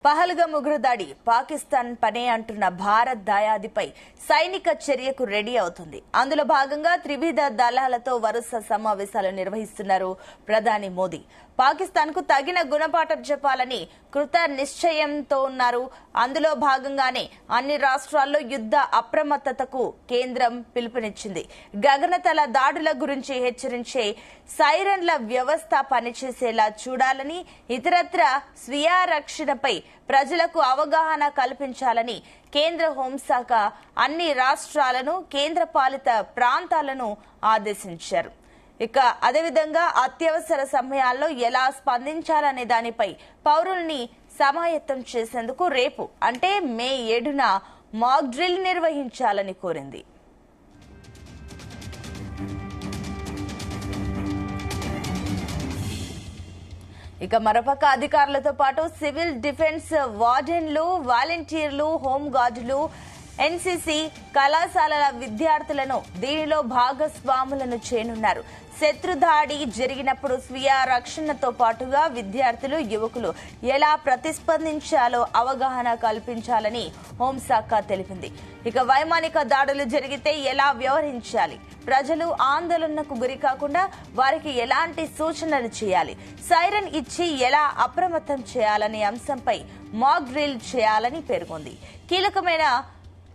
పహల్గామ్ ఉగ్రదాడి పాకిస్తాన్ పనే అంటున్న భారత్ దయాదిపై సైనిక చర్యకు రెడీ అవుతుంది. అందులో భాగంగా త్రివిధ దళాలతో వరుస సమావేశాలు నిర్వహిస్తున్నారు ప్రధాని మోదీ. పాకిస్తాన్ కు తగిన గుణపాఠం చెప్పాలని కృత నిశ్చయంతో ఉన్నారు. అందులో భాగంగానే అన్ని రాష్ట్రాల్లో యుద్ధ అప్రమత్తతకు కేంద్రం పిలుపునిచ్చింది. గగనతల దాడుల గురించి హెచ్చరించే సైరన్ల వ్యవస్థ పనిచేసేలా చూడాలని, ఇతరత్ర స్వీయ రక్షణపై ప్రజలకు అవగాహన కల్పించాలని కేంద్ర హోంశాఖ అన్ని రాష్ట్రాలను, కేంద్రపాలిత ప్రాంతాలను ఆదేశించారు. ఇక అదేవిధంగా అత్యవసర సమయాల్లో ఎలా స్పందించాలనే దానిపై పౌరుల్ని సమాయత్తం చేసేందుకు రేపు అంటే మే 7న మాక్ డ్రిల్ నిర్వహించాలని కోరింది. ఇక మరోపక్క అధికారులతో పాటు సివిల్ డిఫెన్స్ వార్డెన్లు, వాలంటీర్లు, హోంగార్డులు, ఎన్సీసీ కళాశాలల విద్యార్థులను దీనిలో భాగస్వాములను చేయనున్నారు. శత్రుదాడి జరిగినప్పుడు స్వీయ రక్షణతో పాటుగా విద్యార్థులు, యువకులు ఎలా ప్రతిస్పందించాలో అవగాహన కల్పించాలని హోంశాఖ తెలిపింది. ఇక వైమానిక దాడులు జరిగితే ఎలా వ్యవహరించాలి, ప్రజలు ఆందోళనకు గురికాకుండా వారికి ఎలాంటి సూచనలు చేయాలి, సైరన్ ఇచ్చి ఎలా అప్రమత్తం చేయాలనే అంశంపై మాక్ డ్రిల్ చేయాలని పేర్కొంది. కీలకమైన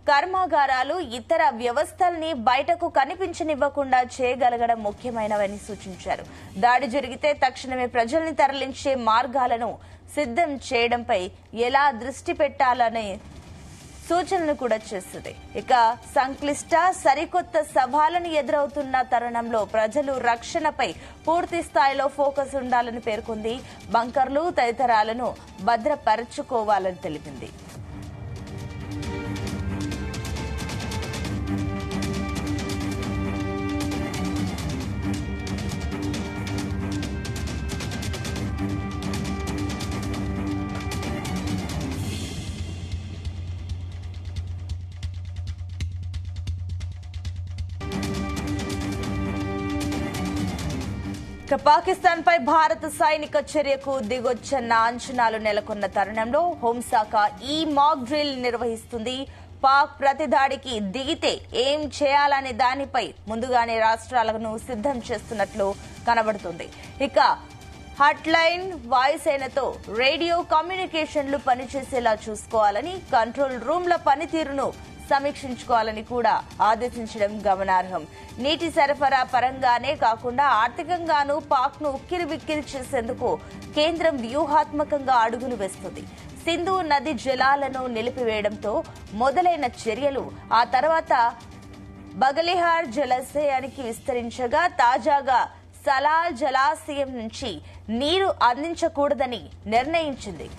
కర్మాగారాలు, ఇతర వ్యవస్థల్ని బయటకు కనిపించనివ్వకుండా చేయగలగడం ముఖ్యమైనవని సూచించారు. దాడి జరిగితే తక్షణమే ప్రజల్ని తరలించే మార్గాలను సిద్ధం చేయడంపై ఎలా దృష్టి పెట్టాలనే సూచనలు కూడా చేస్తుంది. ఇక సంక్లిష్ట సరికొత్త సవాళ్లను ఎదురవుతున్న తరుణంలో ప్రజలు రక్షణపై పూర్తి స్థాయిలో ఫోకస్ ఉండాలని పేర్కొంది. బంకర్లు తదితరాలను భద్రపరచుకోవాలని తెలిపింది. పాకిస్తాన్ పై భారత సైనిక చర్యకు దిగొచ్చన్న అంచనాలు నెలకొన్న తరుణంలో హోంశాఖ ఈ మాక్ డ్రిల్ నిర్వహిస్తుంది. పాక్ ప్రతిదాడికి దిగితే ఏం చేయాలనే దానిపై ముందుగానే రాష్ట్రాలను సిద్ధం చేస్తున్నట్లు కనబడుతుంది. ఇక హాట్ లైన్, వాయుసేనతో రేడియో కమ్యూనికేషన్లు పనిచేసేలా చూసుకోవాలని, కంట్రోల్ రూమ్ల పనితీరును సమీక్షించుకోవాలని కూడా ఆదేశించడం గమనార్హం. నీటి సరఫరా పరంగానే కాకుండా ఆర్థికంగానూ పాక్ ను ఉక్కిరిబిక్కిరి చేసేందుకు కేంద్రం వ్యూహాత్మకంగా అడుగులు వేస్తుంది. సింధు నది జలాలను నిలిపివేయడంతో మొదలైన చర్యలు ఆ తర్వాత బగలిహార్ జలాశయానికి విస్తరించగా, తాజాగా సలాల్ జలాశయం నుంచి నీరు అందించకూడదని నిర్ణయించింది.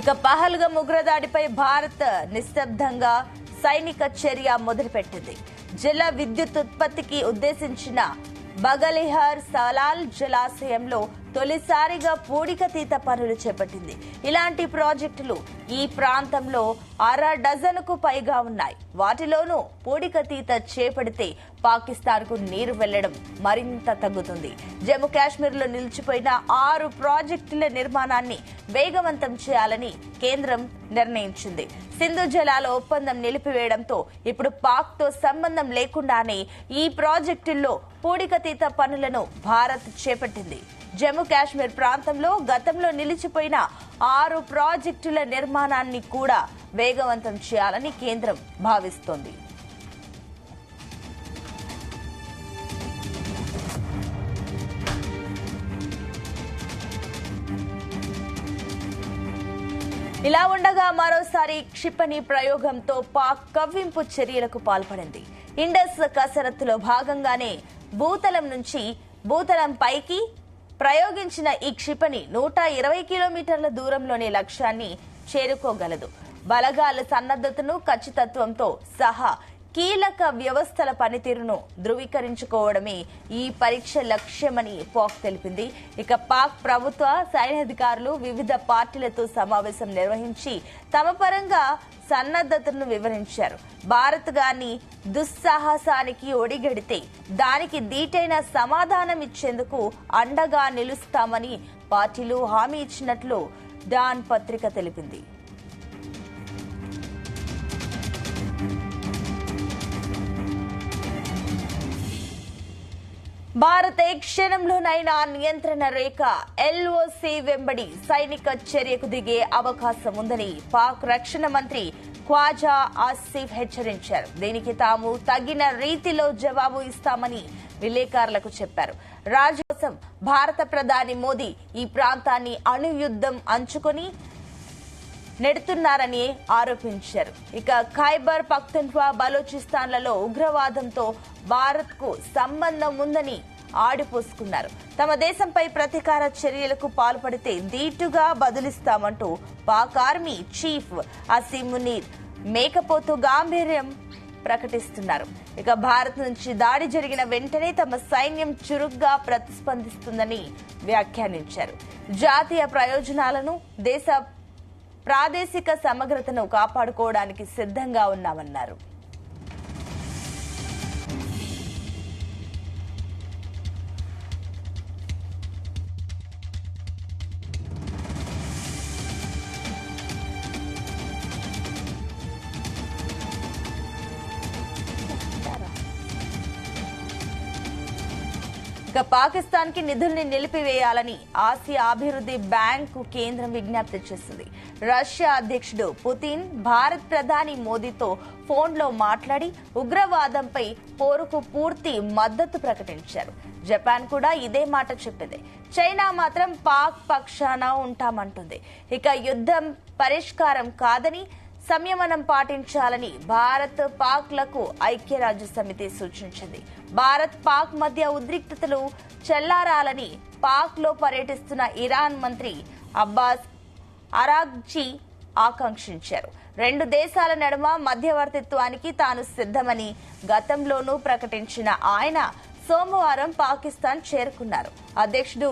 ఇక పహల్గామ్ ఉగ్రదాడిపై భారత్ నిశ్శబ్దంగా సైనిక చర్య మొదలుపెట్టింది. జల విద్యుత్ ఉత్పత్తికి ఉద్దేశించిన బగలిహార్ సలాల్ జలాశయంలో తొలిసారిగా పూడికతీత పనులు చేపట్టింది. ఇలాంటి ప్రాజెక్టులు ఈ ప్రాంతంలో 6 డజనుకు పైగా ఉన్నాయి. వాటిలోనూ పూడికతీత చేపడితే పాకిస్తాన్ కు నీరు వెళ్లడం మరింత తగ్గుతుంది. జమ్మూ కాశ్మీర్ లో నిలిచిపోయిన 6 ప్రాజెక్టుల నిర్మాణాన్ని వేగవంతం చేయాలని కేంద్రం నిర్ణయించింది. సింధు జలాల ఒప్పందం నిలిపివేయడంతో ఇప్పుడు పాక్ తో సంబంధం లేకుండానే ఈ ప్రాజెక్టుల్లో పూడికతీత పనులను భారత్ చేపట్టింది. జమ్మూ కాశ్మీర్ ప్రాంతంలో గతంలో నిలిచిపోయిన 6 ప్రాజెక్టుల నిర్మాణాన్ని కూడా వేగవంతం చేయాలని కేంద్రం భావిస్తోంది. ఇలా ఉండగా మరోసారి క్షిపణి ప్రయోగంతో పాక్ కవ్వింపు చర్యలకు పాల్పడింది. ఇండస్ కసరత్తులో భాగంగానే భూతలం నుంచి భూతలం పైకి ప్రయోగించిన ఈ క్షిపణి 120 కిలోమీటర్ల దూరంలోని లక్ష్యాన్ని చేరుకోగలదు. బలగాల సన్నద్ధతను, ఖచ్చితత్వంతో సహా కీలక వ్యవస్థల పనితీరును ధృవీకరించుకోవడమే ఈ పరీక్ష లక్ష్యమని పాక్ తెలిపింది. ఇక పాక్ ప్రభుత్వ సైనికాధికారులు వివిధ పార్టీలతో సమావేశం నిర్వహించి తమ పరంగా సన్నద్ధతను వివరించారు. భారత్ గాని దుస్సాహసానికి ఒడిగడితే దానికి దీటైన సమాధానం ఇచ్చేందుకు అండగా నిలుస్తామని పార్టీలు హామీ ఇచ్చినట్లు డాన్ పత్రిక తెలిపింది. భారత్ ఏ క్షణంలోనైనా నియంత్రణ రేఖ ఎల్ఓసి వెంబడి సైనిక చర్యకు దిగే అవకాశం ఉందని పాక్ రక్షణ మంత్రి ఖ్వాజా ఆసిఫ్ హెచ్చరించారు. దీనికి తాము తగిన రీతిలో జవాబు ఇస్తామని విలేకరులకు చెప్పారు. రాజు కోసం భారత ప్రధాని మోదీ ఈ ప్రాంతాన్ని అణుయుద్ధం అంచుకొని నెడుతున్నారని ఆరోపించారు. ఇక ఖైబర్ పఖ్తూన్ఖ్వా బలోచిస్తాన్లలో ఉగ్రవాదంతో భారత్ కు సంబంధం ఉందని ఆడిపోసుకున్నారు. తమ దేశంపై ప్రతీకార చర్యలకు పాల్పడితే ధీటుగా బదులిస్తామంటూ పాక్ ఆర్మీ చీఫ్ అసీం మునీర్ మేకపోతు గాంభీర్యం ప్రకటిస్తున్నారు. ఇక భారత్ నుంచి దాడి జరిగిన వెంటనే తమ సైన్యం చురుగ్గా ప్రతిస్పందిస్తుందని వ్యాఖ్యానించారు. జాతీయ ప్రయోజనాలను దేశ ప్రాదేశిక సమగ్రతను కాపాడుకోవడానికి సిద్ధంగా ఉన్నామన్నారు. ఇక పాకిస్తాన్ కి నిధుల్ని నిలిపివేయాలని ఆసియా అభివృద్ధి బ్యాంకు కేంద్రం విజ్ఞప్తి చేసింది. రష్యా అధ్యక్షుడు పుతిన్ భారత్ ప్రధాని మోదీతో ఫోన్లో మాట్లాడి ఉగ్రవాదంపై పోరుకు పూర్తి మద్దతు ప్రకటించారు. జపాన్ కూడా ఇదే మాట చెప్పింది. చైనా మాత్రం పాక్ పక్షాన ఉంటామంటుంది. ఇక యుద్ధం పరిష్కారం కాదని సంయమనం పాటించాలని భారత్ పాక్లకు ఐక్యరాజ్య సమితి సూచించింది. భారత్ పాక్ మధ్య ఉద్రిక్తతలు చెల్లారాలని పాక్ లో పర్యటిస్తున్న ఇరాన్ మంత్రి అబ్బాస్ అరాగ్జీ ఆకాంక్షించారు. రెండు దేశాల నడుమ మధ్యవర్తిత్వానికి తాను సిద్ధమని గతంలోనూ ప్రకటించిన ఆయన సోమవారం పాకిస్తాన్ చేరుకున్నారు. అధ్యక్షుడు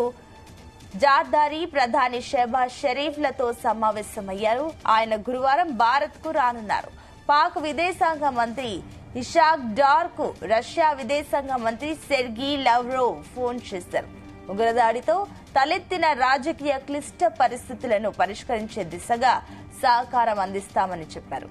జార్దారీ ప్రధాని షెహబాజ్ షరీఫ్లతో సమావేశమయ్యారు. ఆయన గురువారం భారత్ కు రానున్నారు. పాక్ విదేశాంగ మంత్రి ఇషాక్ డార్ కు రష్యా విదేశాంగ మంత్రి సెర్గీ లవ్రోవ్ ఫోన్ చేశారు. ఉగ్రదాడితో తలెత్తిన రాజకీయ క్లిష్ట పరిస్థితులను పరిష్కరించే దిశగా సహకారం అందిస్తామని చెప్పారు.